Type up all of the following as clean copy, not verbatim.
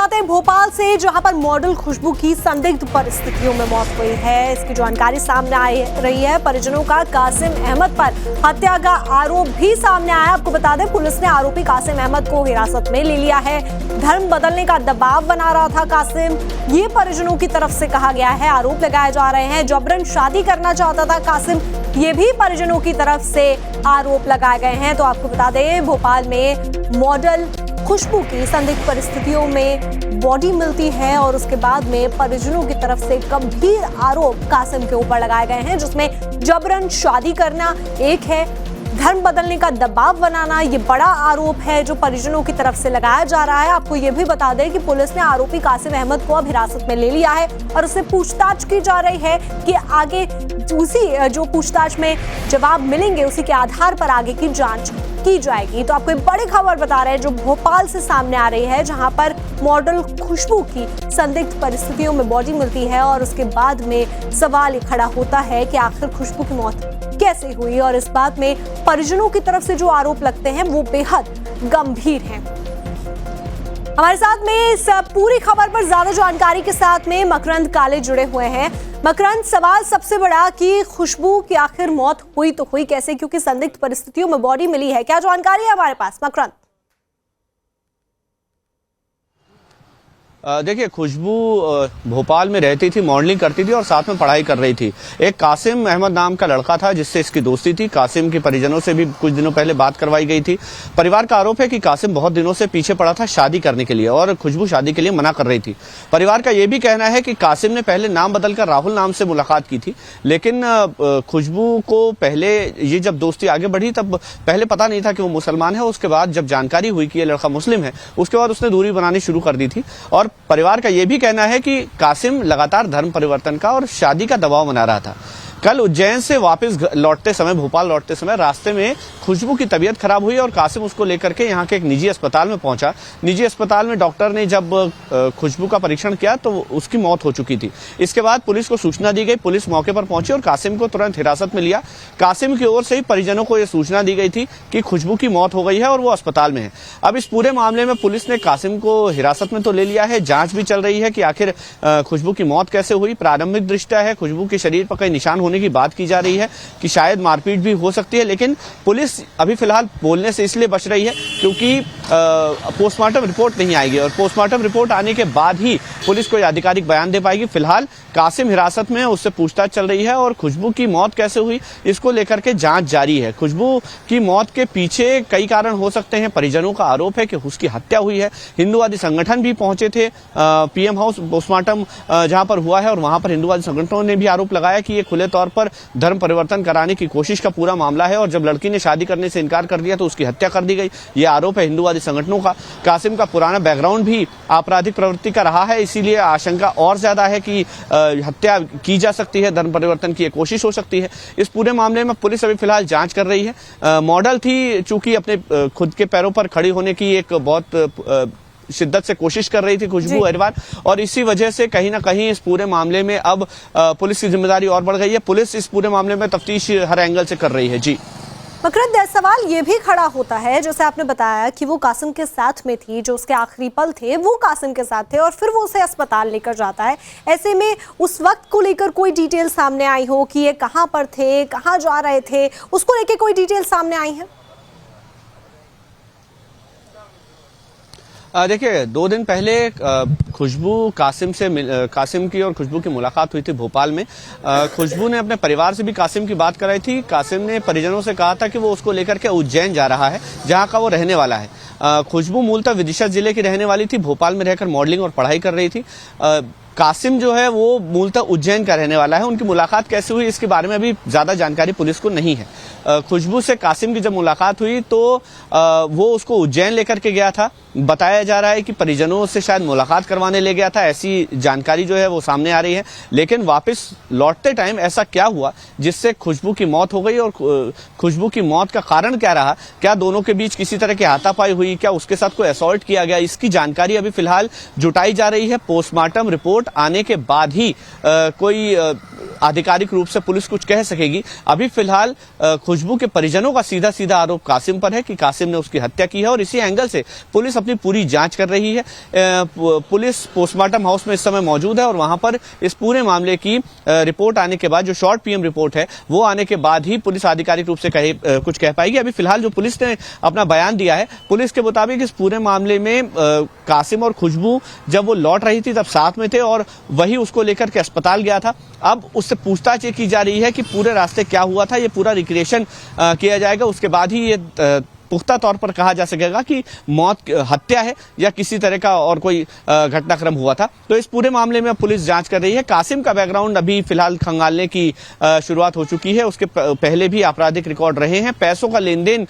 जाते हैं भोपाल से, जहां पर मॉडल खुशबू की संदिग्ध परिस्थितियों में मौत हुई है। इसकी जानकारी सामने आ रही है। परिजनों का कासिम अहमद पर हत्या का आरोप भी सामने आया। आपको बता दें, पुलिस ने आरोपी कासिम अहमद को हिरासत में ले लिया है। धर्म बदलने का दबाव बना रहा था कासिम, ये परिजनों की तरफ से कहा गया है। आरोप लगाए जा रहे हैं जबरन शादी करना चाहता था कासिम, ये भी परिजनों की तरफ से आरोप लगाए गए हैं। तो आपको बता दें, भोपाल में मॉडल खुशबू की संदिग्ध परिस्थितियों में बॉडी मिलती है और उसके बाद में परिजनों की तरफ से गंभीर आरोप कासिम के ऊपर लगाए गए हैं, जिसमें जबरन शादी करना एक है, धर्म बदलने का दबाव बनाना ये बड़ा आरोप है जो परिजनों की तरफ से लगाया जा रहा है। आपको ये भी बता दें कि पुलिस ने आरोपी कासिम अहमद को अब हिरासत में ले लिया है और उससे पूछताछ की जा रही है कि आगे उसी जो पूछताछ में जवाब मिलेंगे उसी के आधार पर आगे की जांच की जाएगी। तो आपको एक बड़ी खबर बता रहे हैं जो भोपाल से सामने आ रही है, जहां पर मॉडल खुशबू की संदिग्ध परिस्थितियों में बॉडी मिलती है और उसके बाद में सवाल खड़ा होता है कि आखिर खुशबू की मौत कैसे हुई, और इस बात में परिजनों की तरफ से जो आरोप लगते हैं वो बेहद गंभीर हैं। हमारे साथ में इस पूरी खबर पर ज्यादा जानकारी के साथ में मकरंद काले जुड़े हुए हैं। मकरंद, सवाल सबसे बड़ा कि खुशबू की आखिर मौत हुई तो हुई कैसे, क्योंकि संदिग्ध परिस्थितियों में बॉडी मिली है, क्या जानकारी है हमारे पास मकरंद? देखिए, खुशबू भोपाल में रहती थी, मॉडलिंग करती थी और साथ में पढ़ाई कर रही थी। एक कासिम अहमद नाम का लड़का था जिससे इसकी दोस्ती थी। कासिम के परिजनों से भी कुछ दिनों पहले बात करवाई गई थी। परिवार का आरोप है कि कासिम बहुत दिनों से पीछे पड़ा था शादी करने के लिए और खुशबू शादी के लिए मना कर रही थी। परिवार का यह भी कहना है कि कासिम ने पहले नाम बदलकर राहुल नाम से मुलाकात की थी, लेकिन खुशबू को पहले ये जब दोस्ती आगे बढ़ी तब पहले पता नहीं था कि वो मुसलमान है। उसके बाद जब जानकारी हुई कि ये लड़का मुस्लिम है, उसके बाद उसने दूरी बनानी शुरू कर दी थी। और परिवार का यह भी कहना है कि कासिम लगातार धर्म परिवर्तन का और शादी का दबाव बना रहा था। कल उज्जैन से वापस लौटते समय, भोपाल लौटते समय रास्ते में खुशबू की तबीयत खराब हुई और कासिम उसको लेकर के यहाँ के एक निजी अस्पताल में पहुंचा। निजी अस्पताल में डॉक्टर ने जब खुशबू का परीक्षण किया तो उसकी मौत हो चुकी थी। इसके बाद पुलिस को सूचना दी गई, पुलिस मौके पर पहुंची और कासिम को तुरंत हिरासत में लिया। कासिम की ओर से ही परिजनों को यह सूचना दी गई थी कि खुशबू की मौत हो गई है और वो अस्पताल में है। अब इस पूरे मामले में पुलिस ने कासिम को हिरासत में तो ले लिया है, जांच भी चल रही है कि आखिर खुशबू की मौत कैसे हुई। प्रारंभिक दृष्टया है खुशबू के शरीर पर कई निशान होने की बात की जा रही है कि शायद मारपीट भी हो सकती है, लेकिन पुलिस अभी फिलहाल बोलने से इसलिए बच रही है क्योंकि पोस्टमार्टम रिपोर्ट नहीं आएगी और पोस्टमार्टम रिपोर्ट आने के बाद ही पुलिस कोई आधिकारिक बयान दे पाएगी। फिलहाल कासिम हिरासत में, उससे पूछताछ चल रही है और खुशबू की मौत कैसे हुई इसको लेकर के जांच जारी है। खुशबू की मौत के पीछे कई कारण हो सकते हैं। परिजनों का आरोप है कि उसकी हत्या हुई है। हिंदूवादी संगठन भी पहुंचे थे पीएम हाउस पोस्टमार्टम जहां पर हुआ है और वहां पर हिंदूवादी संगठनों ने भी आरोप लगाया कि ये खुले तौर पर धर्म परिवर्तन कराने की कोशिश का पूरा मामला है और जब लड़की ने शादी करने से इनकार कर दिया तो उसकी हत्या कर दी गई। ये आरोप है हिंदूवादी संगठनों का। कासिम का पुराना बैकग्राउंड भी आपराधिक प्रवृत्ति का रहा है, इसीलिए आशंका और ज्यादा है कि हत्या की जा सकती है, धर्म परिवर्तन की कोशिश हो सकती है। इस पूरे मामले में पुलिस अभी फिलहाल जांच कर रही है। मॉडल थी, चूंकि अपने खुद के पैरों पर खड़ी होने की एक बहुत शिद्दत से कोशिश कर रही थी खुशबू अग्रवाल, और इसी वजह से कहीं ना कहीं इस पूरे मामले में अब पुलिस की जिम्मेदारी और बढ़ गई है। पुलिस इस पूरे मामले में तफ्तीश हर एंगल से कर रही है। जी मकरंद, सवाल ये भी खड़ा होता है, जैसे आपने बताया कि वो कासिम के साथ में थी, जो उसके आखिरी पल थे वो कासिम के साथ थे और फिर वो उसे अस्पताल लेकर जाता है। ऐसे में उस वक्त को लेकर कोई डिटेल सामने आई हो कि ये कहां पर थे, कहां जा रहे थे, उसको लेकर कोई डिटेल सामने आई है? देखिए, 2 दिन पहले खुशबू कासिम की और खुशबू की मुलाकात हुई थी भोपाल में। खुशबू ने अपने परिवार से भी कासिम की बात कराई थी। कासिम ने परिजनों से कहा था कि वो उसको लेकर के उज्जैन जा रहा है, जहां का वो रहने वाला है। खुशबू मूलतः विदिशा जिले की रहने वाली थी, भोपाल में रहकर मॉडलिंग और पढ़ाई कर रही थी। कासिम जो है वो मूलतः उज्जैन का रहने वाला है। उनकी मुलाकात कैसे हुई इसके बारे में अभी ज्यादा जानकारी पुलिस को नहीं है। खुशबू से कासिम की जब मुलाकात हुई तो वो उसको उज्जैन लेकर के गया था। बताया जा रहा है कि परिजनों से शायद मुलाकात करवाने ले गया था, ऐसी जानकारी जो है वो सामने आ रही है। लेकिन वापस लौटते टाइम ऐसा क्या हुआ जिससे खुशबू की मौत हो गई और खुशबू की मौत का कारण क्या रहा, क्या दोनों के बीच किसी तरह की हाथापाई हुई, क्या उसके साथ कोई असॉल्ट किया गया, इसकी जानकारी अभी फिलहाल जुटाई जा रही है। पोस्टमार्टम रिपोर्ट आने के बाद ही कोई आधिकारिक रूप से पुलिस कुछ कह सकेगी। अभी फिलहाल खुशबू के परिजनों का सीधा सीधा आरोप कासिम पर है कि कासिम ने उसकी हत्या की है और इसी एंगल से पुलिस अपनी पूरी जांच कर रही है। पुलिस पोस्टमार्टम हाउस में इस समय मौजूद है और वहां पर इस पूरे मामले की रिपोर्ट आने के बाद, जो शॉर्ट पीएम रिपोर्ट है वो आने के बाद ही पुलिस आधिकारिक रूप से कुछ कह पाएगी। अभी फिलहाल जो पुलिस ने अपना बयान दिया है, पुलिस के मुताबिक इस पूरे मामले में कासिम और खुशबू जब वो लौट रही थी तब साथ में थे और वही उसको लेकर के अस्पताल गया था। अब उससे पूछताछ की जा रही है कि पूरे रास्ते क्या हुआ था, ये पूरा रिक्रिएशन किया जाएगा। उसके बाद ही ये पुख्ता तौर पर कहा जा सकेगा कि मौत हत्या है या किसी तरह का और कोई घटनाक्रम हुआ था। तो इस पूरे मामले में पुलिस जांच कर रही है। कासिम का बैकग्राउंड अभी फिलहाल खंगालने की शुरुआत हो चुकी है। उसके पहले भी आपराधिक रिकॉर्ड रहे हैं। पैसों का लेन देन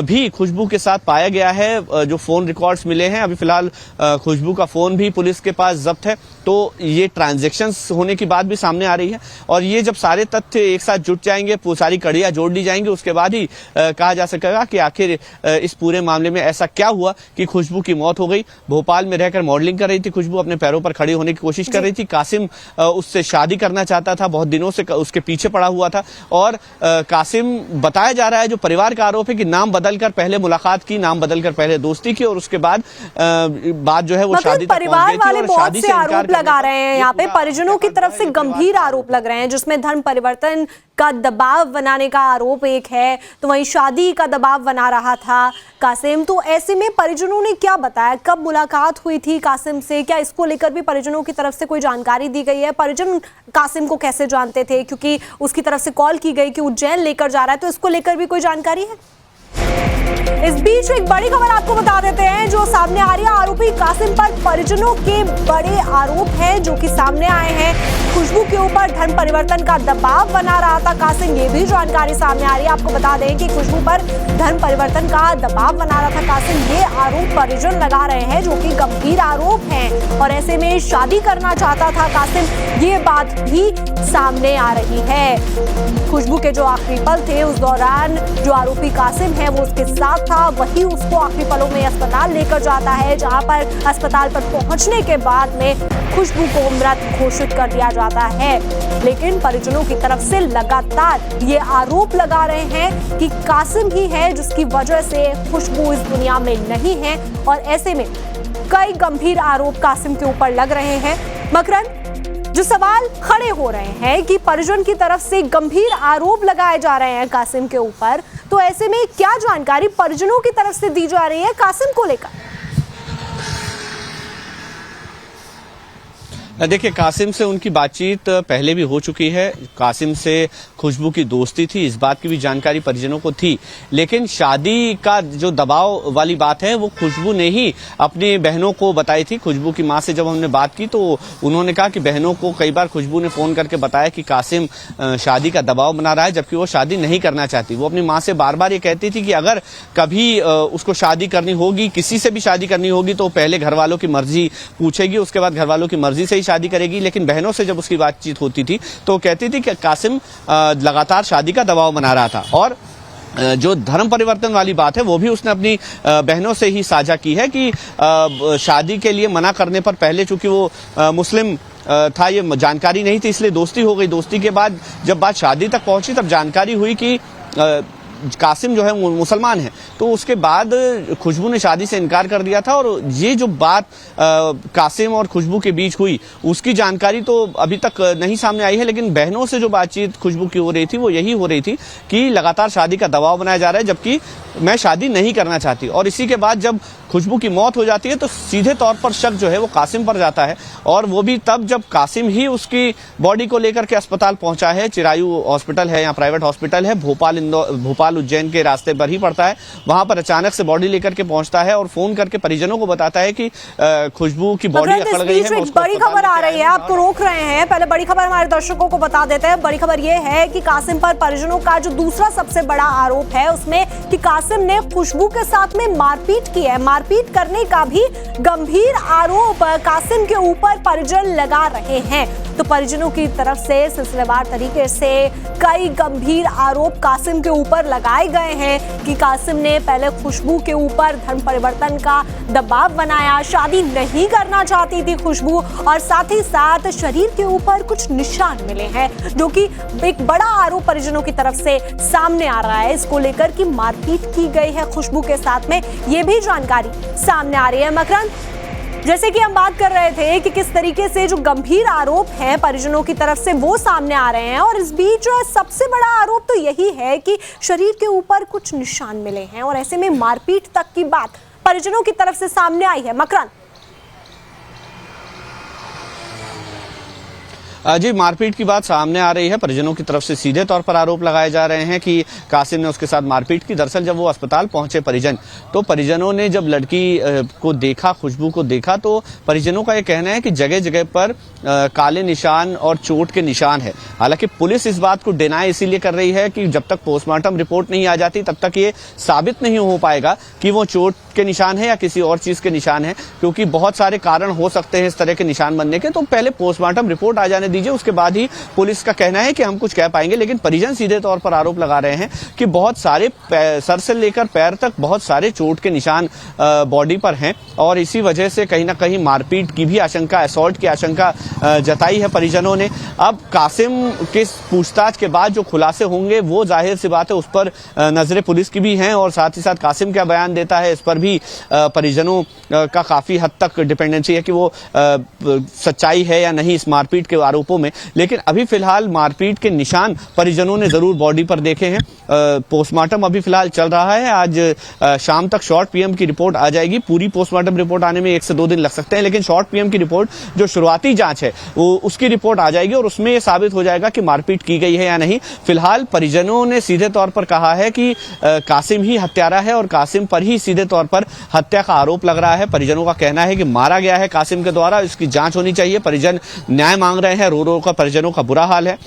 भी खुशबू के साथ पाया गया है। जो फोन रिकॉर्ड्स मिले हैं, अभी फिलहाल खुशबू का फोन भी पुलिस के पास जब्त है। तो ये ट्रांजैक्शंस होने की बात भी सामने आ रही है और ये जब सारे तथ्य एक साथ जुट जाएंगे, सारी कड़ियां जोड़ ली जाएंगी, उसके बाद ही कहा जा सकेगा कि आखिर इस पूरे मामले में ऐसा क्या हुआ कि खुशबू की मौत हो गई। भोपाल में रहकर मॉडलिंग कर रही थी खुशबू, अपने पैरों पर खड़ी होने की कोशिश कर रही थी। कासिम उससे शादी करना चाहता था, बहुत दिनों से उसके पीछे पड़ा हुआ था और कासिम, बताया जा रहा है, जो परिवार का आरोप है कि नाम बदलकर पहले मुलाकात की, नाम बदलकर पहले दोस्ती की और उसके बाद बात जो है वो शादी तक पहुंच गई थी और शादी से इनकार लगा रहे हैं। यहाँ पे परिजनों की तरफ से गंभीर आरोप लग रहे हैं, जिसमें धर्म परिवर्तन का दबाव बनाने का आरोप एक है, तो वहीं शादी का दबाव बना रहा था कासिम। तो ऐसे में परिजनों ने क्या बताया, कब मुलाकात हुई थी कासिम से, क्या इसको लेकर भी परिजनों की तरफ से कोई जानकारी दी गई है? परिजन कासिम को कैसे जानते थे, क्योंकि उसकी तरफ से कॉल की गई कि उज्जैन लेकर जा रहा है, तो इसको लेकर भी कोई जानकारी है? इस बीच एक बड़ी खबर आपको बता देते हैं जो सामने आ रही है। आरोपी कासिम पर परिजनों के बड़े आरोप हैं जो कि सामने आए हैं। खुशबू के ऊपर धर्म परिवर्तन का दबाव बना रहा था कासिम, ये भी जानकारी सामने आ रही है। आपको बता दें कि खुशबू पर धर्म परिवर्तन का दबाव बना रहा था कासिम, ये आरोप परिजन लगा रहे हैं जो कि गंभीर आरोप हैं और ऐसे में शादी करना चाहता था कासिम, ये बात भी सामने आ रही है। खुशबू के जो आखिरी पल थे उस दौरान जो आरोपी कासिम है वो उसके साथ था, वही उसको आखिरी पलों में अस्पताल लेकर जाता है, जहां पर अस्पताल पर पहुंचने के बाद में खुशबू को मृत घोषित कर दिया जाता है। लेकिन परिजनों की तरफ से लगातार ये आरोप लगा रहे हैं कि कासिम ही है जिसकी वजह से खुशबू इस दुनिया में नहीं है और ऐसे में कई गंभीर आरोप कासिम के ऊपर लग रहे हैं। मकरंद, जो सवाल खड़े हो रहे हैं कि परिजन की तरफ से गंभीर आरोप लगाए जा रहे हैं कासिम के ऊपर, तो ऐसे में क्या जानकारी परिजनों की तरफ से दी जा रही है कासिम को लेकर? देखिए, कासिम से उनकी बातचीत पहले भी हो चुकी है। कासिम से खुशबू की दोस्ती थी, इस बात की भी जानकारी परिजनों को थी। लेकिन शादी का जो दबाव वाली बात है वो खुशबू ने ही अपनी बहनों को बताई थी। खुशबू की मां से जब हमने बात की तो उन्होंने कहा कि बहनों को कई बार खुशबू ने फोन करके बताया कि कासिम शादी का दबाव बना रहा है, जबकि वो शादी नहीं करना चाहती। वो अपनी मां से बार बार ये कहती थी कि अगर कभी उसको शादी करनी होगी, किसी से भी शादी करनी होगी, तो पहले घर वालों की मर्जी पूछेगी, उसके बाद घर वालों की मर्जी से ही शादी करेगी। लेकिन बहनों से जब उसकी बातचीत होती थी तो कहती थी कि कासिम लगातार शादी का दबाव बना रहा था। और जो धर्म परिवर्तन वाली बात है वो भी उसने अपनी बहनों से ही साझा की है कि शादी के लिए मना करने पर पहले, चूंकि वो मुस्लिम था, ये जानकारी नहीं थी, इसलिए दोस्ती हो गई। दोस्ती के बाद जब बात शादी तक पहुंची तब जानकारी हुई कि कासिम जो है मुसलमान है, तो उसके बाद खुशबू ने शादी से इनकार कर दिया था। और ये जो बात कासिम और खुशबू के बीच हुई उसकी जानकारी तो अभी तक नहीं सामने आई है, लेकिन बहनों से जो बातचीत खुशबू की हो रही थी वो यही हो रही थी कि लगातार शादी का दबाव बनाया जा रहा है, जबकि मैं शादी नहीं करना चाहती। और इसी के बाद जब खुशबू की मौत हो जाती है तो सीधे तौर पर शक जो है वो कासिम पर जाता है, और वो भी तब जब कासिम ही उसकी बॉडी को लेकर के अस्पताल पहुंचा है। चिरायू हॉस्पिटल है, यहाँ प्राइवेट हॉस्पिटल है, भोपाल उज्जैन के रास्ते पर ही पड़ता है। वहां पर अचानक से बॉडी लेकर के पहुंचता है और फोन करके परिजनों को बताता है कि खुशबू की बॉडी अकड़ गई है। बड़ी खबर आ रही है, आपको रोक रहे हैं, पहले बड़ी खबर हमारे दर्शकों को बता देते हैं। बड़ी खबर यह है कि कासिम पर परिजनों का जो दूसरा सबसे बड़ा आरोप है उसमें कि कासिम ने खुशबू के साथ में मारपीट की है। मारपीट करने का भी गंभीर आरोप कासिम के ऊपर परिजन लगा रहे हैं। तो परिजनों की तरफ से सिलसिलेवार तरीके से कई गंभीर आरोप कासिम के ऊपर लगाए गए हैं कि कासिम ने पहले खुशबू के ऊपर धर्म परिवर्तन का दबाव बनाया, शादी नहीं करना चाहती थी खुशबू, और साथ ही साथ शरीर के ऊपर कुछ निशान मिले हैं, जो कि एक बड़ा आरोप परिजनों की तरफ से सामने आ रहा है। इसको लेकर कि मारपीट की गई है खुशबू के साथ में, ये भी जानकारी सामने आ रही है। मकरंद, जैसे कि हम बात कर रहे थे कि किस तरीके से जो गंभीर आरोप हैं परिजनों की तरफ से वो सामने आ रहे हैं, और इस बीच सबसे बड़ा आरोप तो यही है कि शरीर के ऊपर कुछ निशान मिले हैं, और ऐसे में मारपीट तक की बात परिजनों की तरफ से सामने आई है। मकरंद, जी, मारपीट की बात सामने आ रही है। परिजनों की तरफ से सीधे तौर पर आरोप लगाए जा रहे हैं कि कासिम ने उसके साथ मारपीट की। दरअसल जब वो अस्पताल पहुंचे परिजन, तो परिजनों ने जब लड़की को देखा, खुशबू को देखा, तो परिजनों का ये कहना है कि जगह जगह पर काले निशान और चोट के निशान है। हालांकि पुलिस इस बात को डिनाई इसीलिए कर रही है कि जब तक पोस्टमार्टम रिपोर्ट नहीं आ जाती तब तक ये साबित नहीं हो पाएगा कि वो चोट के निशान है या किसी और चीज के निशान है, क्योंकि बहुत सारे कारण हो सकते हैं इस तरह के निशान बनने के। तो पहले पोस्टमार्टम रिपोर्ट आ जाने दीजिए, उसके बाद ही पुलिस का कहना है कि हम कुछ कह पाएंगे। लेकिन परिजन सीधे तौर पर आरोप लगा रहे हैं कि बहुत सारे सर से लेकर पैर तक बहुत सारे चोट के निशान बॉडी पर हैं, और इसी वजह से कहीं ना कहीं मारपीट की भी आशंका, असॉल्ट की आशंका जताई है परिजनों ने। अब कासिम के पूछताछ के बाद जो खुलासे होंगे वो जाहिर सी बात है उस पर नजरें पुलिस की भी हैं, और साथ ही साथ कासिम क्या बयान देता है इस पर भी परिजनों का काफी हद तक डिपेंडेंसी है कि वो सच्चाई है या नहीं इस मारपीट के आरोपों में। लेकिन अभी फिलहाल मारपीट के निशान परिजनों ने जरूर बॉडी पर देखे हैं। पोस्टमार्टम अभी फिलहाल चल रहा है। आज शाम तक शॉर्ट पीएम की रिपोर्ट आ जाएगी। पूरी पोस्टमार्टम रिपोर्ट आने में 1 से 2 दिन लग सकते हैं, लेकिन शॉर्ट पीएम की रिपोर्ट जो शुरुआती जांच है वो उसकी रिपोर्ट आ जाएगी, और उसमें यह साबित हो जाएगा कि मारपीट की गई है या नहीं। फिलहाल परिजनों ने सीधे तौर पर कहा है कि कासिम ही हत्यारा है और कासिम पर ही सीधे तौर पर हत्या का आरोप लग रहा है। परिजनों का कहना है कि मारा गया है कासिम के द्वारा, इसकी जांच होनी चाहिए। परिजन न्याय मांग रहे हैं, रो रो का परिजनों का बुरा हाल है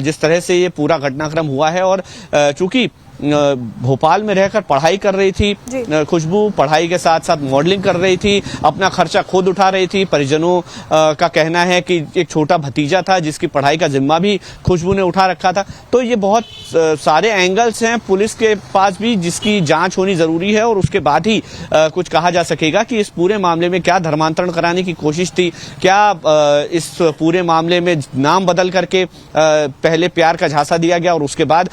जिस तरह से ये पूरा घटनाक्रम हुआ है। और चूंकि भोपाल में रहकर पढ़ाई कर रही थी खुशबू, पढ़ाई के साथ साथ मॉडलिंग कर रही थी, अपना खर्चा खुद उठा रही थी। परिजनों का कहना है कि एक छोटा भतीजा था जिसकी पढ़ाई का जिम्मा भी खुशबू ने उठा रखा था। तो ये बहुत सारे एंगल्स हैं पुलिस के पास भी जिसकी जांच होनी जरूरी है, और उसके बाद ही कुछ कहा जा सकेगा कि इस पूरे मामले में क्या धर्मांतरण कराने की कोशिश थी, क्या इस पूरे मामले में नाम बदल करके पहले प्यार का झांसा दिया गया और उसके बाद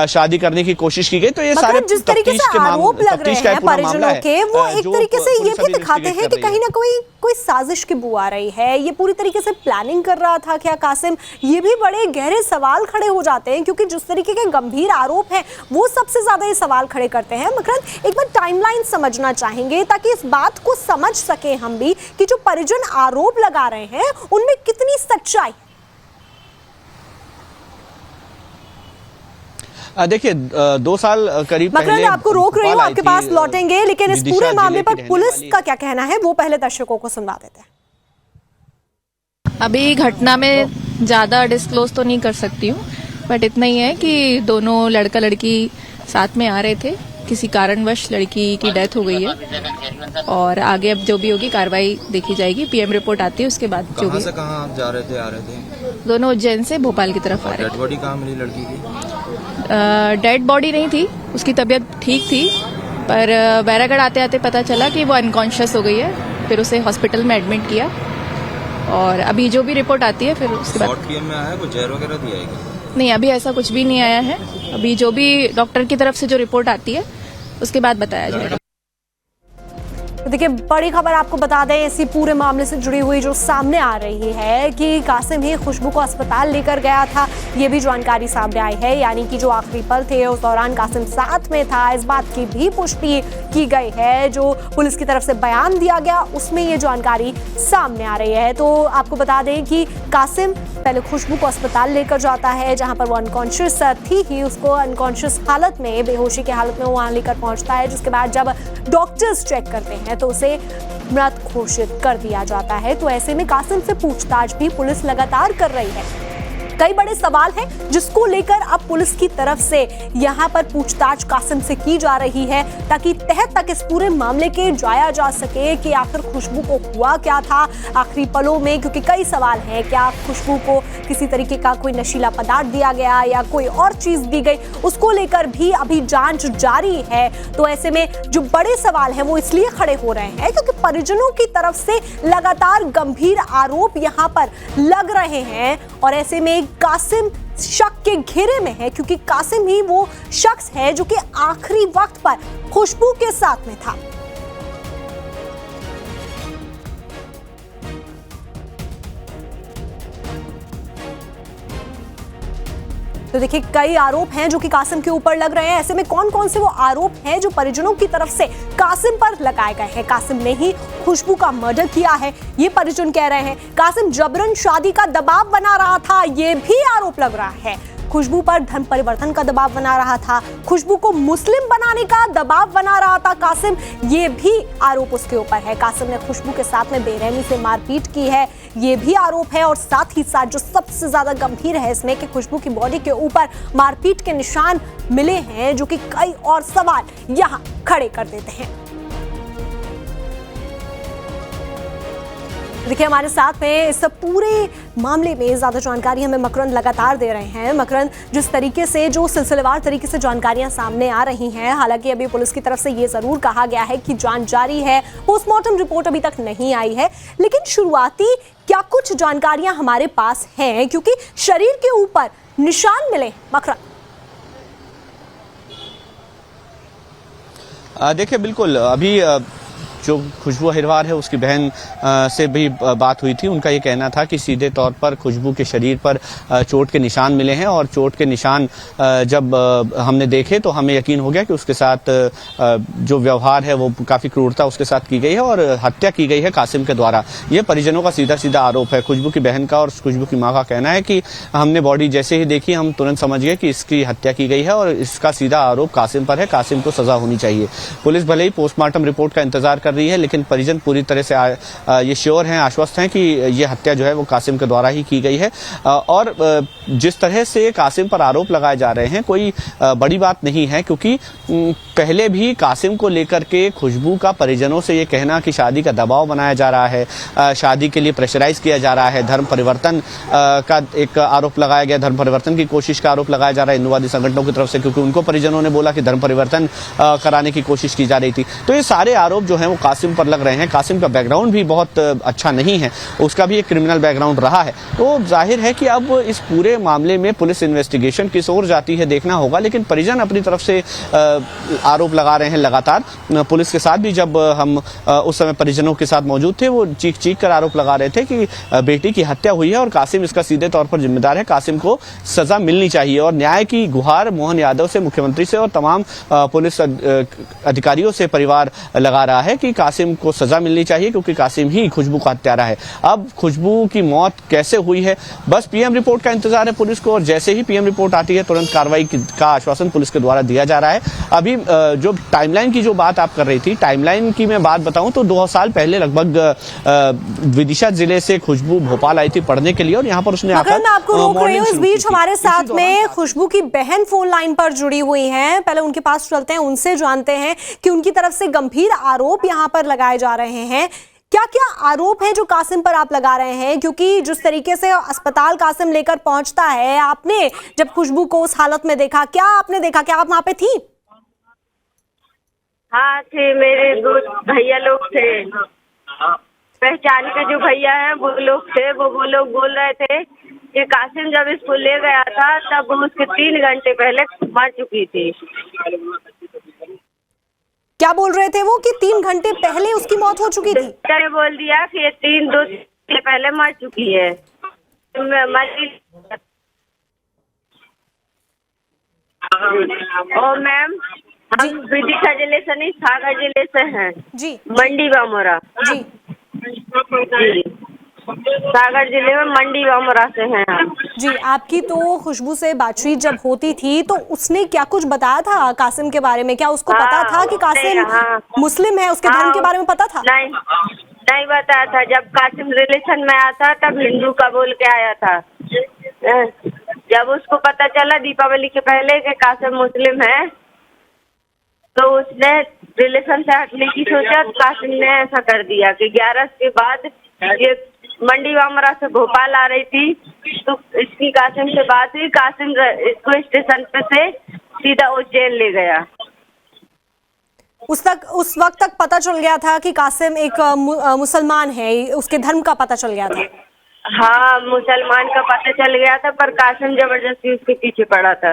शादी करने की कोशिश की गई। तो ये सारे जिस तरीके से आरोप लग रहे हैं परिजनों के, वो एक तरीके से ये भी दिखाते हैं कि कहीं ना कोई साजिश की बू आ रही है। ये पूरी तरीके से प्लानिंग कर रहा था क्या कासिम? ये भी बड़े गहरे सवाल खड़े हो जाते हैं, क्योंकि जिस तरीके के गंभीर आरोप हैं वो सबसे ज्यादा ये सवाल खड़े करते हैं। मकरंद, एक बार टाइमलाइन समझना चाहेंगे ताकि इस बात को समझ सके हम भी कि जो परिजन आरोप लगा रहे हैं उनमें कितनी सच्चाई। देखिए 2 साल करीब पहले आपको रोक रही हूँ, आपके पास लौटेंगे, लेकिन इस पूरे मामले पर पुलिस का क्या कहना है वो पहले दर्शकों को सुनवा देते हैं। अभी घटना में ज्यादा डिस्क्लोज तो नहीं कर सकती हूँ, बट इतना ही है कि दोनों लड़का लड़की साथ में आ रहे थे, किसी कारणवश लड़की की डेथ हो गई है, और आगे अब जो भी होगी कार्रवाई देखी जाएगी। पीएम रिपोर्ट आती है उसके बाद जो भी। कहाँ से कहाँ आप जा रहे थे, आ रहे थे? दोनों उज्जैन से भोपाल की तरफ आ रहे थे। डेड बॉडी कहाँ मिली लड़की की? डेड बॉडी नहीं थी, उसकी तबीयत ठीक थी, पर बैरागढ़ आते आते पता चला कि वो अनकॉन्शियस हो गई है। फिर उसे हॉस्पिटल में एडमिट किया, और अभी जो भी रिपोर्ट आती है फिर उसके बाद। शॉर्ट पीएम में आया, कुछ जहर वगैरह दिया है क्या? नहीं, अभी ऐसा कुछ भी नहीं आया है। अभी जो भी डॉक्टर की तरफ से जो रिपोर्ट आती है उसके बाद बताया जाएगा। तो देखिए, बड़ी खबर आपको बता दें इसी पूरे मामले से जुड़ी हुई जो सामने आ रही है कि कासिम ही खुशबू को अस्पताल लेकर गया था, ये भी जानकारी सामने आई है। यानी कि जो आखिरी पल थे उस दौरान कासिम साथ में था, इस बात की भी पुष्टि की गई है। जो पुलिस की तरफ से बयान दिया गया उसमें ये जानकारी सामने आ रही है। तो आपको बता दें कि कासिम पहले खुशबू को अस्पताल लेकर जाता है, जहां पर वो अनकॉन्शियस थी ही, उसको अनकॉन्शियस हालत में, बेहोशी की हालत में वहां लेकर पहुंचता है। जिसके बाद जब डॉक्टर्स चेक करते हैं तो उसे मृत घोषित कर दिया जाता है। तो ऐसे में कासिम से पूछताछ भी पुलिस लगातार कर रही है। कई बड़े सवाल हैं जिसको लेकर अब पुलिस की तरफ से यहां पर पूछताछ कासिम से की जा रही है ताकि तह तक इस पूरे मामले के जाया जा सके कि आखिर खुशबू को हुआ क्या था आखिरी पलों में, क्योंकि कई सवाल हैं। क्या खुशबू को किसी तरीके का कोई नशीला पदार्थ दिया गया या कोई और चीज दी गई, उसको लेकर भी अभी जांच जारी है। तो ऐसे में जो बड़े सवाल हैं वो इसलिए खड़े हो रहे हैं क्योंकि परिजनों की तरफ से लगातार गंभीर आरोप यहां पर लग रहे हैं और ऐसे में कासिम शक के घेरे में है क्योंकि कासिम ही वो शख्स है जो कि आखिरी वक्त पर खुशबू के साथ में था। तो देखिए कई आरोप हैं जो कि कासिम के ऊपर लग रहे हैं। ऐसे में कौन कौन से वो आरोप हैं जो परिजनों की तरफ से कासिम पर लगाए गए हैं। कासिम ने ही खुशबू का मर्डर किया है ये परिजन कह रहे हैं। कासिम जबरन शादी का दबाव बना रहा था ये भी आरोप लग रहा है। खुशबू पर धर्म परिवर्तन का दबाव बना रहा था, खुशबू को मुस्लिम बनाने का दबाव बना रहा था कासिम, ये भी आरोप उसके ऊपर है। कासिम ने खुशबू के साथ में बेरहमी से मारपीट की है ये भी आरोप है और साथ ही साथ जो सबसे ज्यादा गंभीर है इसमें कि खुशबू की बॉडी के ऊपर मारपीट के निशान मिले हैं जो कि कई और सवाल यहां खड़े कर देते हैं। देखिए हमारे साथ में इस पूरे मामले में ज्यादा जानकारी हमें मकरंद लगातार दे रहे हैं। मकरंद, जिस तरीके से जो सिलसिलेवार तरीके से जानकारियां सामने आ रही हैं, हालांकि अभी पुलिस की तरफ से ये जरूर कहा गया है कि जांच जारी है, पोस्टमार्टम रिपोर्ट अभी तक नहीं आई है, लेकिन शुरुआती क्या कुछ जानकारियां हमारे पास हैं क्योंकि शरीर के ऊपर निशान मिले। मकरंद, देखिए बिल्कुल अभी जो खुशबू अहिरवार है उसकी बहन से भी बात हुई थी। उनका ये कहना था कि सीधे तौर पर खुशबू के शरीर पर चोट के निशान मिले हैं और चोट के निशान जब हमने देखे तो हमें यकीन हो गया कि उसके साथ जो व्यवहार है वो काफ़ी क्रूरता उसके साथ की गई है और हत्या की गई है कासिम के द्वारा। ये परिजनों का सीधा सीधा आरोप है। खुशबू की बहन का और खुशबू की माँ का कहना है कि हमने बॉडी जैसे ही देखी हम तुरंत समझ गए कि इसकी हत्या की गई है और इसका सीधा आरोप कासिम पर है। कासिम को सजा होनी चाहिए। पुलिस भले ही पोस्टमार्टम रिपोर्ट का इंतजार कर रही है लेकिन परिजन पूरी तरह से ये श्योर हैं, आश्वस्त हैं कि ये हत्या जो है वो कासिम के द्वारा ही की गई है। और जिस तरह से कासिम पर आरोप लगाए जा रहे हैं कोई बड़ी बात नहीं है क्योंकि पहले भी कासिम को लेकर के खुशबू का परिजनों से ये कहना कि शादी का दबाव बनाया जा रहा है, शादी के लिए प्रेशराइज किया जा रहा है, धर्म परिवर्तन का एक आरोप लगाया गया, धर्म परिवर्तन की कोशिश का आरोप लगाया जा रहा है हिंदुवादी संगठनों की तरफ से क्योंकि उनको परिजनों ने बोला कि धर्म परिवर्तन कराने की कोशिश की जा रही थी। तो ये सारे आरोप जो है वो कासिम पर लग रहे हैं। कासिम का बैकग्राउंड भी बहुत अच्छा नहीं है, उसका भी एक क्रिमिनल बैकग्राउंड रहा है। तो जाहिर है कि अब इस पूरे मामले में पुलिस इन्वेस्टिगेशन किस ओर जाती है देखना होगा, लेकिन परिजन अपनी तरफ से आरोप लगा रहे हैं लगातार। पुलिस के साथ भी जब हम उस समय परिजनों के साथ मौजूद थे वो चीख चीख कर आरोप लगा रहे थे कि बेटी की हत्या हुई है और कासिम इसका सीधे तौर पर जिम्मेदार है, कासिम को सजा मिलनी चाहिए। और न्याय की गुहार मोहन यादव से, मुख्यमंत्री से और तमाम पुलिस अधिकारियों से परिवार लगा रहा है कि कासिम को सजा मिलनी चाहिए क्योंकि कासिम ही खुशबू का हत्यारा है। अब खुशबू की मौत कैसे हुई है बस पीएम रिपोर्ट का इंतजार है पुलिस को और जैसे ही पीएम रिपोर्ट आती है तुरंत कार्रवाई का आश्वासन पुलिस के द्वारा दिया जा रहा है। अभी जो टाइमलाइन की जो बात आप कर रही थी, टाइमलाइन की मैं बात बताऊं तो 2 साल पहले लगभग विदिशा जिले से खुशबू भोपाल आई थी पढ़ने के लिए और यहाँ पर उसने आकर मैं आपको रोक रही हूँ। इस बीच हमारे साथ में खुशबू की बहन फोन लाइन पर जुड़ी हुई हैं। पहले उनके पास चलते हैं, उनसे जानते हैं कि उनकी तरफ से गंभीर आरोप यहाँ पर लगाए जा रहे हैं। क्या क्या आरोप हैं जो कासिम पर आप लगा रहे हैं क्योंकि जिस तरीके से अस्पताल कासिम लेकर पहुंचता है, आपने जब खुशबू को उस हालत में देखा, क्या आपने देखा, क्या आप वहां पे थी? हाँ थे, मेरे 2 भैया लोग थे, पहचान के जो भैया हैं वो लोग थे। वो लोग बोल रहे थे कि कासिम जब इसको ले गया था तब उसके 3 घंटे पहले मर चुकी थी। क्या बोल रहे थे वो कि 3 घंटे पहले उसकी मौत हो चुकी थी? डॉक्टर ने बोल दिया कि 2 दिन पहले मर चुकी है। और मैम हम विदिशा जिले से नहीं, सागर जिले से हैं जी, मंडी बामोरा जी, सागर जिले में मंडी बामोरा से हैं हम जी। आपकी तो खुशबू से बातचीत जब होती थी तो उसने क्या कुछ बताया था कासिम के बारे में? क्या उसको पता था कि कासिम मुस्लिम है, उसके धर्म के बारे में पता था? नहीं बताया था। जब कासिम रिलेशन में आया था तब हिंदू का बोल के आया था। जब उसको पता चला दीपावली के पहले कि कासिम मुस्लिम है, तो उसने रिलेशन से हटने की सोचा। तो कासिम ने ऐसा कर दिया कि 11 के बाद ये मंडी वामरा से भोपाल आ रही थी, तो इसकी कासिम से बात हुई। कासिम इसको स्टेशन पे से सीधा उज्जैन ले गया। उस वक्त तक पता चल गया था कि कासिम एक मुसलमान है, उसके धर्म का पता चल गया था। हाँ, मुसलमान का पता चल गया था, पर कासिम जबरदस्ती उसके पीछे पड़ा था।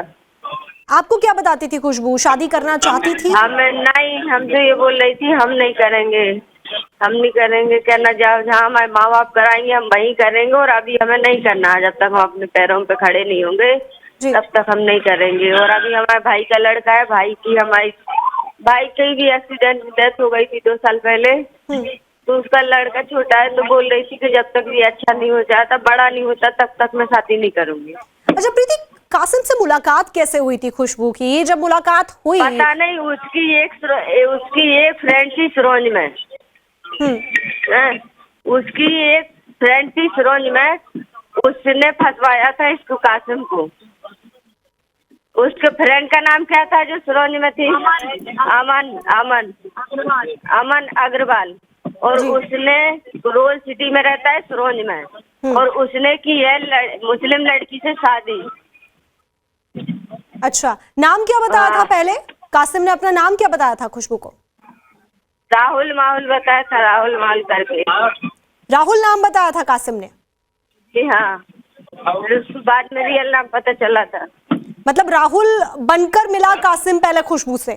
आपको क्या बताती थी खुशबू? शादी करना चाहती थी? हम तो ये बोल रही थी हम नहीं करेंगे, हम नहीं करेंगे, कहना जाओ जहाँ हमारे माँ बाप कराएंगे हम वहीं करेंगे, और अभी हमें नहीं करना है। जब तक हम अपने पैरों पे खड़े नहीं होंगे तब तक हम नहीं करेंगे। और अभी हमारे भाई का लड़का है, भाई की भी एक्सीडेंट में डेथ हो गई थी 2 साल पहले। तो उसका लड़का छोटा है, तो बोल रही थी कि जब तक ये अच्छा नहीं हो जाता, बड़ा नहीं होता, तब तक मैं शादी नहीं करूंगी। अच्छा प्रीति, कासिम से मुलाकात कैसे हुई थी खुशबू की? जब मुलाकात हुई, पता नहीं, उसकी एक फ्रेंड थी फिरोज में। उसकी एक फ्रेंड थी फिरोज में, उसने फंसवाया था इसको, कासिम को। उसके फ्रेंड का नाम क्या था जो फिरोज में थी? अमन अग्रवाल। और उसने रोल सिटी में रहता है फिरोज में, और उसने की है मुस्लिम लड़की से शादी। अच्छा, नाम क्या बताया था पहले? कासिम ने अपना नाम क्या बताया था खुशबू को? राहुल माहुल बताया था, राहुल माहुल करके। राहुल नाम बताया था कासिम ने? जी हाँ, उसके बाद में रियल नाम पता चला था। मतलब राहुल बनकर मिला कासिम पहले खुशबू से?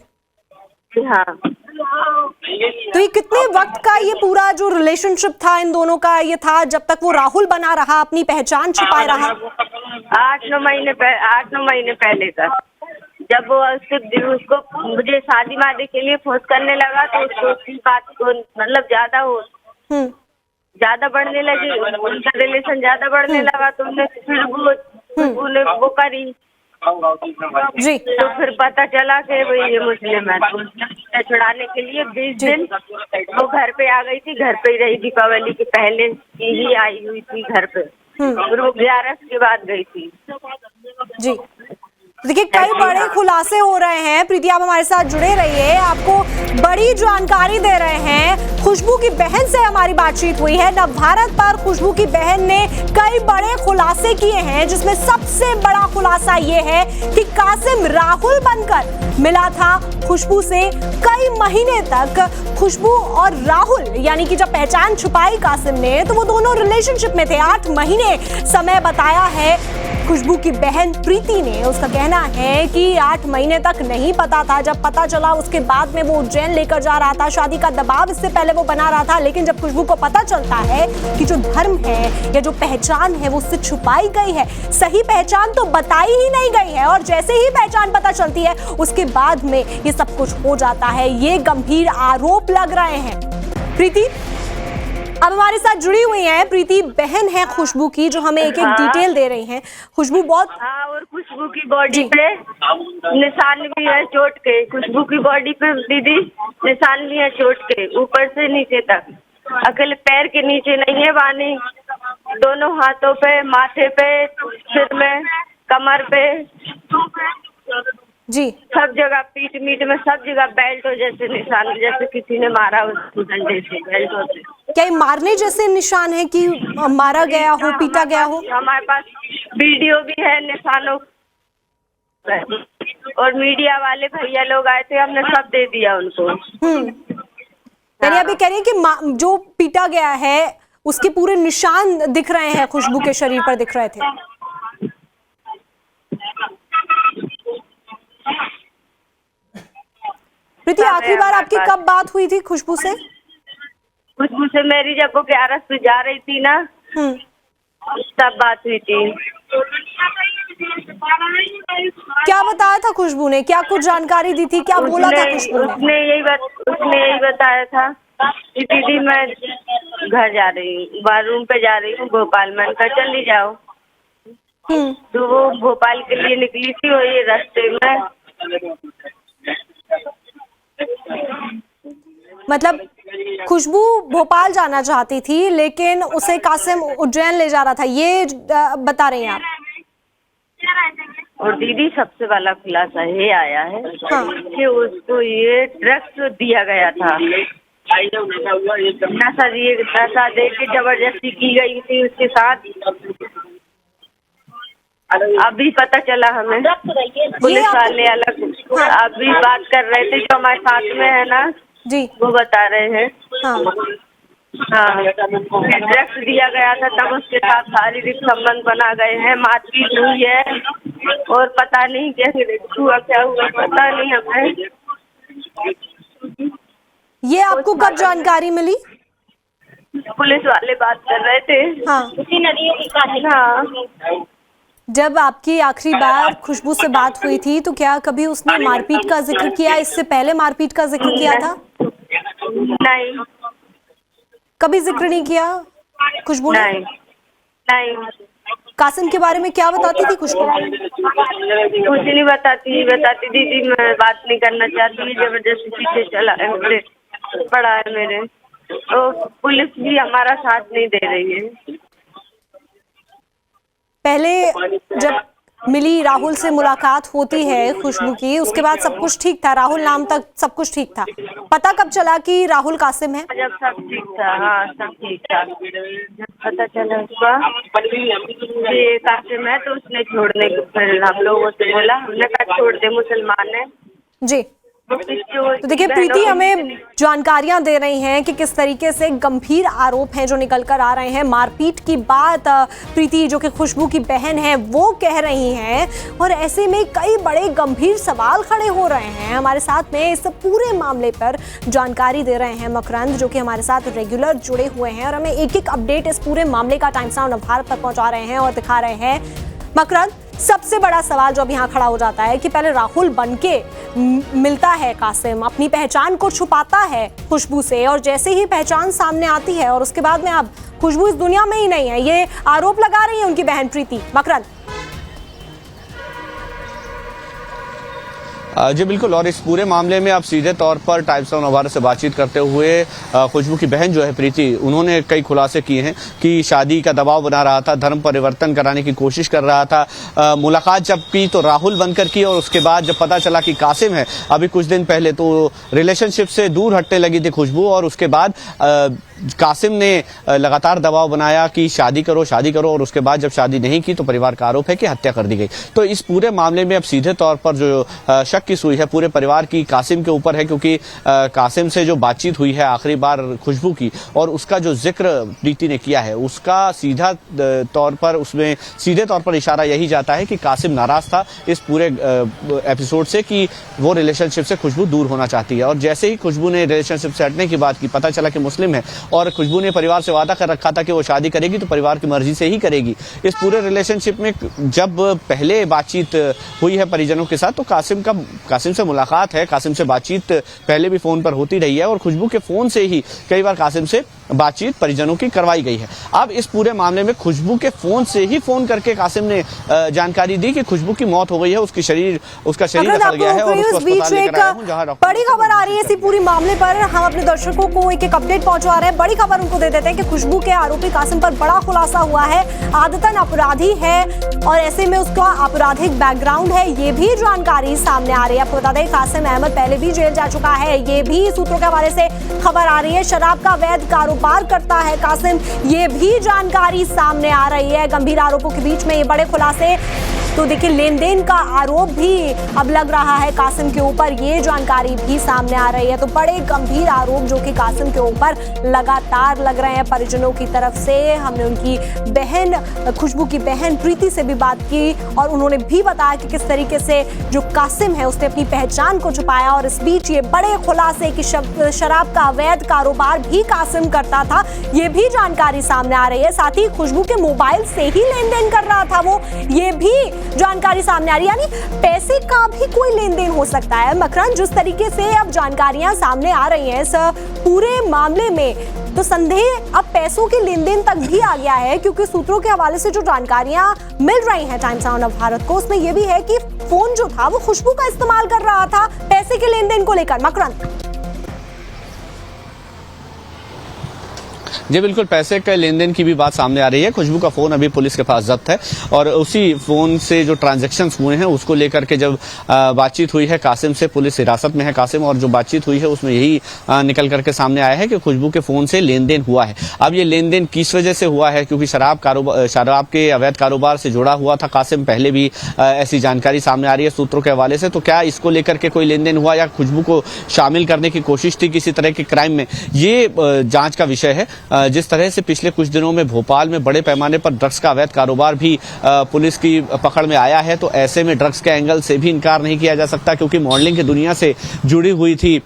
जी हाँ। तो ये कितने वक्त का ये पूरा जो रिलेशनशिप था इन दोनों का, ये था जब तक वो राहुल बना रहा, अपनी पहचान छुपाए रहा? 8-9 महीने पहले का। जब वो उसको मुझे शादी वादी के लिए फोर्स करने लगा, तो उसकी बात को मतलब ज्यादा बढ़ने लगी, उनका रिलेशन ज्यादा बढ़ने लगा। तो फिर वो करी जी। तो फिर पता चला कि वो ये मुस्लिम है। तो उसने छुड़ाने के लिए 20 दिन वो घर पे आ गई थी, घर पे ही रही। दीपावली के पहले ही आई हुई थी घर पे, फिर वो 11 के बाद गई थी। जी, देखिए कई बड़े खुलासे हो रहे हैं। प्रीति, आप हमारे साथ जुड़े रहिए, आपको बड़ी जानकारी दे रहे हैं। खुशबू की बहन से हमारी बातचीत हुई है। नवभारत पर खुशबू की बहन ने कई बड़े खुलासे किए हैं, जिसमें सबसे बड़ा खुलासा ये है कि कासिम राहुल बनकर मिला था खुशबू से। कई महीने तक खुशबू और राहुल, यानी कि जब पहचान छुपाई कासिम ने, तो वो दोनों रिलेशनशिप में थे। 8 महीने समय बताया है खुशबू की बहन प्रीति ने। उसका कहना है कि 8 महीने तक नहीं पता था। जब पता चला उसके बाद में वो उज्जैन लेकर जा रहा था। शादी का दबाव इससे पहले वो बना रहा था, लेकिन जब खुशबू को पता चलता है कि जो धर्म है या जो पहचान है वो उससे छुपाई गई है, सही पहचान तो बताई ही नहीं गई है, और जैसे ही पहचान पता चलती है उसके बाद में ये सब कुछ हो जाता है। ये गंभीर आरोप लग रहे हैं। प्रीति अब हमारे साथ जुड़ी हुई हैं। प्रीति बहन है खुशबू की, जो हमें एक एक डिटेल दे रही हैं। खुशबू बहुत और खुशबू की बॉडी पे निशान भी है चोट के। खुशबू की बॉडी पे दीदी निशान भी है चोट के, ऊपर से नीचे तक। अकेले पैर के नीचे नहीं है बानी, दोनों हाथों पे, माथे पे, सिर में, कमर पे, जी सब जगह, पीठ मीट में सब जगह बेल्ट हो जैसे निशान, जैसे किसी ने मारा उसको डंडे से, बेल्ट से। क्या ये मारने जैसे निशान है कि मारा गया हो, पीटा गया हो? हमारे पास वीडियो भी है निशानों, और मीडिया वाले भैया लोग आए थे, हमने सब दे दिया उनको। यानी अभी कह रही है कि जो पीटा गया है उसके पूरे निशान दिख रहे हैं, खुशबू के शरीर पर दिख रहे थे। प्रीति, आखिरी बार आपकी कब बात हुई थी खुशबू से? खुशबू से मेरी जब वो 11 से जा रही थी ना, तब बात हुई थी। क्या बताया था खुशबू ने? क्या कुछ जानकारी दी थी? क्या बोला था खुशबू ने? उसने यही बताया था कि दीदी मैं घर जा रही हूँ, बाथरूम पे जा रही हूँ भोपाल में। कहा चली जाओ। तो वो भोपाल के लिए निकली थी, और ये रास्ते में मतलब खुशबू भोपाल जाना चाहती थी, लेकिन उसे कासिम उज्जैन ले जा रहा था, ये बता रही हैं आप? और दीदी सबसे वाला खुलासा ये आया है हाँ। कि उसको ये ड्रग्स दिया गया था, नशा दे के जबरदस्ती की गई थी उसके साथ। अभी पता चला हमें, पुलिस वाले अलग अभी बात कर रहे थे जो हमारे साथ में है ना जी, वो बता रहे हैं। हाँ हाँ, ड्रग्स दिया गया था तब उसके साथ शारीरिक संबंध बना गए हैं, मारपीट हुई है और पता नहीं क्या हुआ पता नहीं हमें। ये आपको कब जानकारी मिली? पुलिस वाले बात कर रहे थे। हाँ, हाँ, जब आपकी आखिरी बार खुशबू से बात हुई थी तो क्या कभी उसने मारपीट का जिक्र किया? इससे पहले मारपीट का जिक्र किया था? नहीं, कभी जिक्र नहीं किया खुशबू ने? नहीं, नहीं, कासिम के बारे में क्या बताती थी खुशबू? कुछ नहीं बताती दीदी, मैं बात नहीं करना चाहती, जबरदस्ती पीछे चला है मुझे, पड़ा है मेरे, तो पुलिस भी हमारा साथ नहीं दे रही है। पहले जब मिली राहुल से मुलाकात होती है खुशबू की, उसके बाद सब कुछ ठीक था, राहुल नाम तक सब कुछ ठीक था। पता कब चला कि राहुल कासिम है? जब सब ठीक था, हाँ सब ठीक था, जब पता चला उसका ये कासिम है तो उसने छोड़ने को फिर हम लोगों से बोला, हमने कहा छोड़ दे, मुसलमान है जी। तो देखिए प्रीति हमें जानकारियां दे रही हैं कि किस तरीके से गंभीर आरोप हैं जो निकल कर आ रहे हैं। मारपीट की बात प्रीति जो कि खुशबू की बहन है वो कह रही हैं और ऐसे में कई बड़े गंभीर सवाल खड़े हो रहे हैं। हमारे साथ में इस पूरे मामले पर जानकारी दे रहे हैं मकरंद जो कि हमारे साथ रेगुलर जुड़े हुए हैं और हमें एक एक अपडेट इस पूरे मामले का टाइम्स नाउ नवभारत तक पहुंचा रहे हैं और दिखा रहे हैं। मकरंद, सबसे बड़ा सवाल जो अब यहाँ खड़ा हो जाता है कि पहले राहुल बनके मिलता है कासिम, अपनी पहचान को छुपाता है खुशबू से और जैसे ही पहचान सामने आती है और उसके बाद में अब खुशबू इस दुनिया में ही नहीं है, ये आरोप लगा रही है उनकी बहन प्रीति। मकरंद जी बिल्कुल, और इस पूरे मामले में आप सीधे तौर पर टाइम्स ऑफ नवभारत से बातचीत करते हुए खुशबू की बहन जो है प्रीति, उन्होंने कई खुलासे किए हैं कि शादी का दबाव बना रहा था, धर्म परिवर्तन कराने की कोशिश कर रहा था। मुलाकात जब की तो राहुल बनकर की और उसके बाद जब पता चला कि कासिम है अभी कुछ दिन पहले, तो रिलेशनशिप से दूर हटने लगी थी खुशबू और उसके बाद कासिम ने लगातार दबाव बनाया कि शादी करो और उसके बाद जब शादी नहीं की तो परिवार का आरोप है कि हत्या कर दी गई। तो इस पूरे मामले में अब सीधे तौर पर जो शक की सुई है पूरे परिवार की कासिम के ऊपर है, क्योंकि कासिम से जो बातचीत हुई है आखिरी बार खुशबू की और उसका जो जिक्र प्रीति ने किया है उसका सीधे तौर पर इशारा यही जाता है कि कासिम नाराज था इस पूरे एपिसोड से कि वो रिलेशनशिप से खुशबू दूर होना चाहती है। और जैसे ही खुशबू ने रिलेशनशिप से हटने की बात की, पता चला कि मुस्लिम है और खुशबू ने परिवार से वादा कर रखा था कि वो शादी करेगी तो परिवार की मर्जी से ही करेगी। इस पूरे रिलेशनशिप में जब पहले बातचीत हुई है परिजनों के साथ तो कासिम से मुलाकात है, कासिम से बातचीत पहले भी फोन पर होती रही है और खुशबू के फोन से ही कई बार कासिम से बातचीत परिजनों की करवाई गई है। अब इस पूरे मामले में खुशबू के फोन से ही फोन करके कासिम ने जानकारी दी कि खुशबू की मौत हो गई है, उसका शरीर रखा गया है और उसको अस्पताल लेकर आया हूं जहां बड़ी खबर आ रही है इसी पूरी मामले पर। हम अपने दर्शकों को एक एक अपडेट पहुंचा रहे हैं। बड़ी खबर उनको दे देते हैं कि खुशबू के आरोपी कासिम पर बड़ा खुलासा हुआ है, आदतन अपराधी है और ऐसे में उसका आपराधिक बैकग्राउंड है, ये भी जानकारी सामने आ रही है। आपको बता दें कासिम अहमद पहले भी जेल जा चुका है, ये भी सूत्रों के हवाले से खबर आ रही है। शराब का अवैध कारोबार करता है कासिम, ये भी जानकारी सामने आ रही है। गंभीर आरोपों के बीच में ये बड़े खुलासे, तो देखिए लेन देन का आरोप भी अब लग रहा है कासिम के ऊपर, ये जानकारी भी सामने आ रही है। तो बड़े गंभीर आरोप जो कि कासिम के ऊपर लगातार लग रहे हैं परिजनों की तरफ से। हमने उनकी बहन खुशबू की बहन प्रीति से भी बात की और उन्होंने भी बताया कि किस तरीके से जो कासिम है उसने अपनी पहचान को छुपाया और इस बीच ये बड़े खुलासे कि शराब का अवैध कारोबार भी कासिम करता था, ये भी जानकारी सामने आ रही है। साथ ही खुशबू के मोबाइल से ही लेन देन कर रहा था वो, ये भी जानकारी सामने आ रही है। यानी पैसे का भी कोई लेन देन हो सकता है। मकरंद, जिस तरीके से अब जानकारियां सामने आ रही हैं इस पूरे मामले में, तो संदेह अब पैसों के लेन देन तक भी आ गया है, क्योंकि सूत्रों के हवाले से जो जानकारियां मिल रही हैं टाइम्स ऑफ भारत को, उसमें यह भी है कि फोन जो था वो खुशबू का इस्तेमाल कर रहा था पैसे के लेन देन को लेकर। मकरंद जी बिल्कुल, पैसे के लेन देन की भी बात सामने आ रही है। खुशबू का फोन अभी पुलिस के पास जब्त है और उसी फोन से जो ट्रांजैक्शंस हुए हैं उसको लेकर के जब बातचीत हुई है कासिम से, पुलिस हिरासत में है कासिम, और जो बातचीत हुई है उसमें यही निकल करके सामने आया है कि खुशबू के फोन से लेन देन हुआ है। अब ये लेन देन किस वजह से हुआ है, क्योंकि शराब के अवैध कारोबार से जुड़ा हुआ था कासिम, पहले भी ऐसी जानकारी सामने आ रही है सूत्रों के हवाले से। तो क्या इसको लेकर के कोई लेन देन हुआ या खुशबू को शामिल करने की कोशिश थी किसी तरह के क्राइम में, ये जांच का विषय है। जिस तरह से पिछले कुछ दिनों में भोपाल में बड़े पैमाने पर ड्रग्स का अवैध कारोबार भी पुलिस की पकड़ में आया है, तो ऐसे में ड्रग्स के एंगल से भी इनकार नहीं किया जा सकता, क्योंकि मॉडलिंग की दुनिया से जुड़ी हुई थी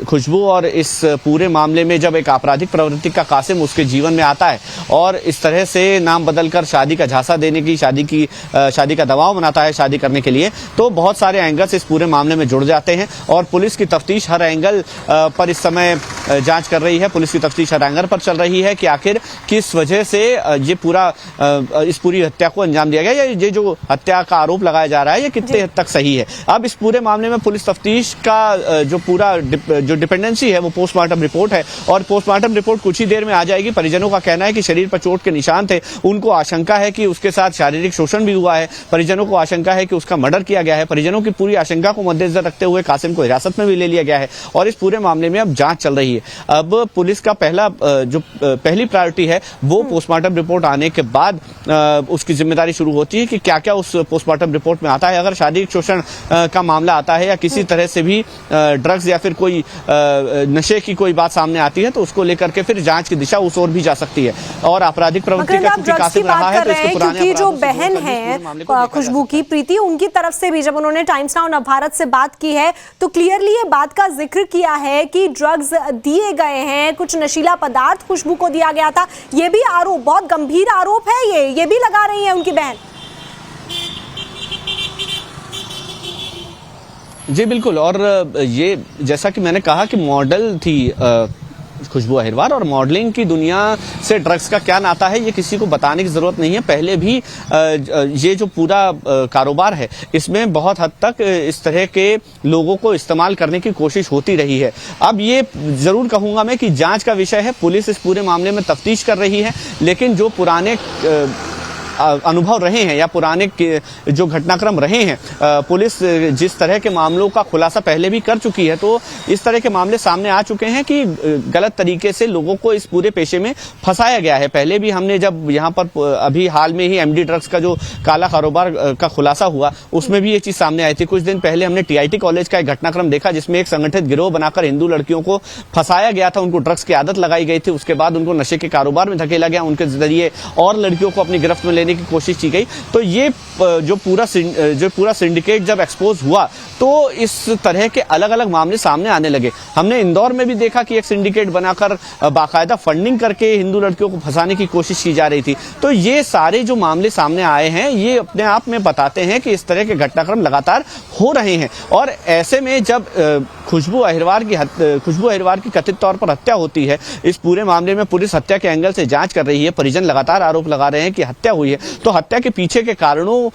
खुशबू। और इस पूरे मामले में जब एक आपराधिक प्रवृत्ति का कासिम उसके जीवन में आता है और इस तरह से नाम बदलकर शादी का झांसा देने की, शादी का दबाव बनाता है शादी करने के लिए, तो बहुत सारे एंगल्स इस पूरे मामले में जुड़ जाते हैं। और पुलिस की तफ्तीश हर एंगल पर इस समय जांच कर रही है। पुलिस की तफ्तीश हर एंगल पर चल रही है कि आखिर किस वजह से ये इस पूरी हत्या को अंजाम दिया गया, या ये जो हत्या का आरोप लगाया जा रहा है ये कितने हद तक सही है। अब इस पूरे मामले में पुलिस तफ्तीश का जो डिपेंडेंसी है वो पोस्टमार्टम रिपोर्ट है, और पोस्टमार्टम रिपोर्ट कुछ ही देर में आ जाएगी। परिजनों का कहना है कि शरीर पर चोट के निशान थे, उनको आशंका है कि उसके साथ शारीरिक शोषण भी हुआ है, परिजनों को आशंका है कि उसका मर्डर किया गया है। परिजनों की पूरी आशंका को मद्देनजर रखते हुए कासिम को हिरासत में भी ले लिया गया है और इस पूरे मामले में अब जांच चल रही है। अब पुलिस का पहली प्रायोरिटी है वो पोस्टमार्टम रिपोर्ट आने के बाद उसकी जिम्मेदारी शुरू होती है कि क्या क्या उस पोस्टमार्टम रिपोर्ट में आता है। अगर शारीरिक शोषण का मामला आता है या किसी तरह से भी ड्रग्स या फिर कोई नशे की कोई बात सामने आती है, तो उसको लेकर के फिर जांच की दिशा उस ओर भी जा सकती है। और आपराधिक प्रवृत्ति का क्योंकि कासिम रहा है, तो इसके पुराने क्योंकि जो बहन है खुशबू की, प्रीति, उनकी तरफ से भी जब उन्होंने टाइम्स नाउ नवभारत से बात की है तो क्लियरली ये बात का जिक्र किया है कि ड्रग्स दिए गए हैं, कुछ नशीला पदार्थ खुशबू को दिया गया था। ये भी आरोप, बहुत गंभीर आरोप है, ये भी लगा रही है उनकी बहन। जी बिल्कुल, और ये जैसा कि मैंने कहा कि मॉडल थी खुशबू अहिरवार, और मॉडलिंग की दुनिया से ड्रग्स का क्या नाता है ये किसी को बताने की जरूरत नहीं है। पहले भी ये जो पूरा कारोबार है इसमें बहुत हद तक इस तरह के लोगों को इस्तेमाल करने की कोशिश होती रही है। अब ये जरूर कहूंगा मैं कि जांच का विषय है, पुलिस इस पूरे मामले में तफ्तीश कर रही है, लेकिन जो पुराने अनुभव रहे हैं या पुराने जो घटनाक्रम रहे हैं, पुलिस जिस तरह के मामलों का खुलासा पहले भी कर चुकी है, तो इस तरह के मामले सामने आ चुके हैं कि गलत तरीके से लोगों को इस पूरे पेशे में फंसाया गया है। पहले भी हमने जब यहाँ पर अभी हाल में ही एमडी ड्रग्स का जो काला कारोबार का खुलासा हुआ उसमें भी ये चीज सामने आई थी। कुछ दिन पहले हमने टीआईटी कॉलेज का एक घटनाक्रम देखा जिसमें एक संगठित गिरोह बनाकर हिंदू लड़कियों को फंसाया गया था, उनको ड्रग्स की आदत लगाई गई थी, उसके बाद उनको नशे के कारोबार में धकेला गया, उनके जरिए और लड़कियों को अपनी गिरफ्त में लेने की कोशिश की गई। तो ये जो पूरा सिंडिकेट जब एक्सपोज हुआ तो इस तरह के अलग अलग मामले सामने आने लगे। हमने इंदौर में भी देखा कि एक सिंडिकेट बनाकर बाकायदा फंडिंग करके हिंदू लड़कियों को फंसाने की कोशिश की जा रही थी। तो ये सारे जो मामले सामने आए हैं ये अपने आप में बताते हैं कि इस तरह के घटनाक्रम लगातार हो रहे हैं। और ऐसे में जब खुशबू अहिरवार की कथित तौर पर हत्या होती है, इस पूरे मामले में पुलिस हत्या के एंगल से जांच कर रही है, परिजन लगातार आरोप लगा रहे हैं कि हत्या हुई है, तो हत्या के पीछे के कारणों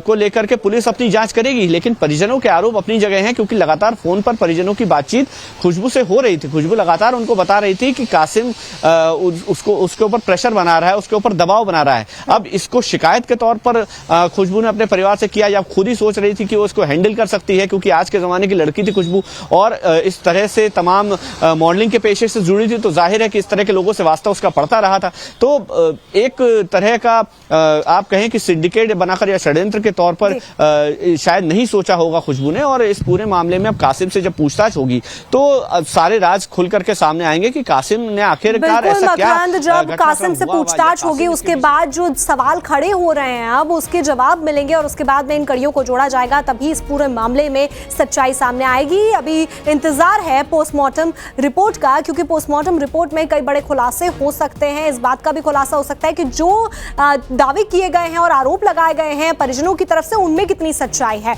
को लेकर के पुलिस अपनी जांच करेगी। लेकिन परिजनों के आरोप अपनी जगह हैं, क्योंकि लगातार फोन पर परिजनों की बातचीत खुशबू से हो रही थी। खुशबू लगातार उनको बता रही थी कि कासिम उसके ऊपर प्रेशर बना रहा है, उसके ऊपर दबाव बना रहा है। अब इसको शिकायत के तौर पर खुशबू ने अपने परिवार से किया, या खुद ही सोच रही थी कि वो इसको हैंडल कर सकती है, क्योंकि आज के जमाने की लड़की थी खुशबू और इस तरह से तमाम मॉडलिंग के पेशे से जुड़ी थी, तो जाहिर है कि इस तरह के लोगों से वास्ता उसका पड़ता रहा था। तो एक तरह का आप कहें कि सिंडिकेट बनाकर या षड्यंत्र के तौर पर शायद नहीं सोचा होगा खुशबू ने। और इस पूरे मामले में अब कासिम से जब पूछताछ होगी तो सारे राज खुल करके सामने आएंगे कि कासिम ने आखिरकार ऐसा क्या। जब कासिम से पूछताछ होगी उसके बाद जो सवाल खड़े हो रहे हैं अब उसके जवाब मिलेंगे और उसके बाद में इन कड़ियों को जोड़ा जाएगा, तभी इस पूरे मामले में सच्चाई सामने आएगी। अभी इंतजार है पोस्टमार्टम रिपोर्ट का, क्योंकि पोस्टमार्टम रिपोर्ट में कई बड़े खुलासे हो सकते हैं। इस बात का भी खुलासा हो सकता है कि जो दावे किए गए हैं और आरोप लगाए गए हैं परिजनों की तरफ से, उनमें कितनी सच्चाई है।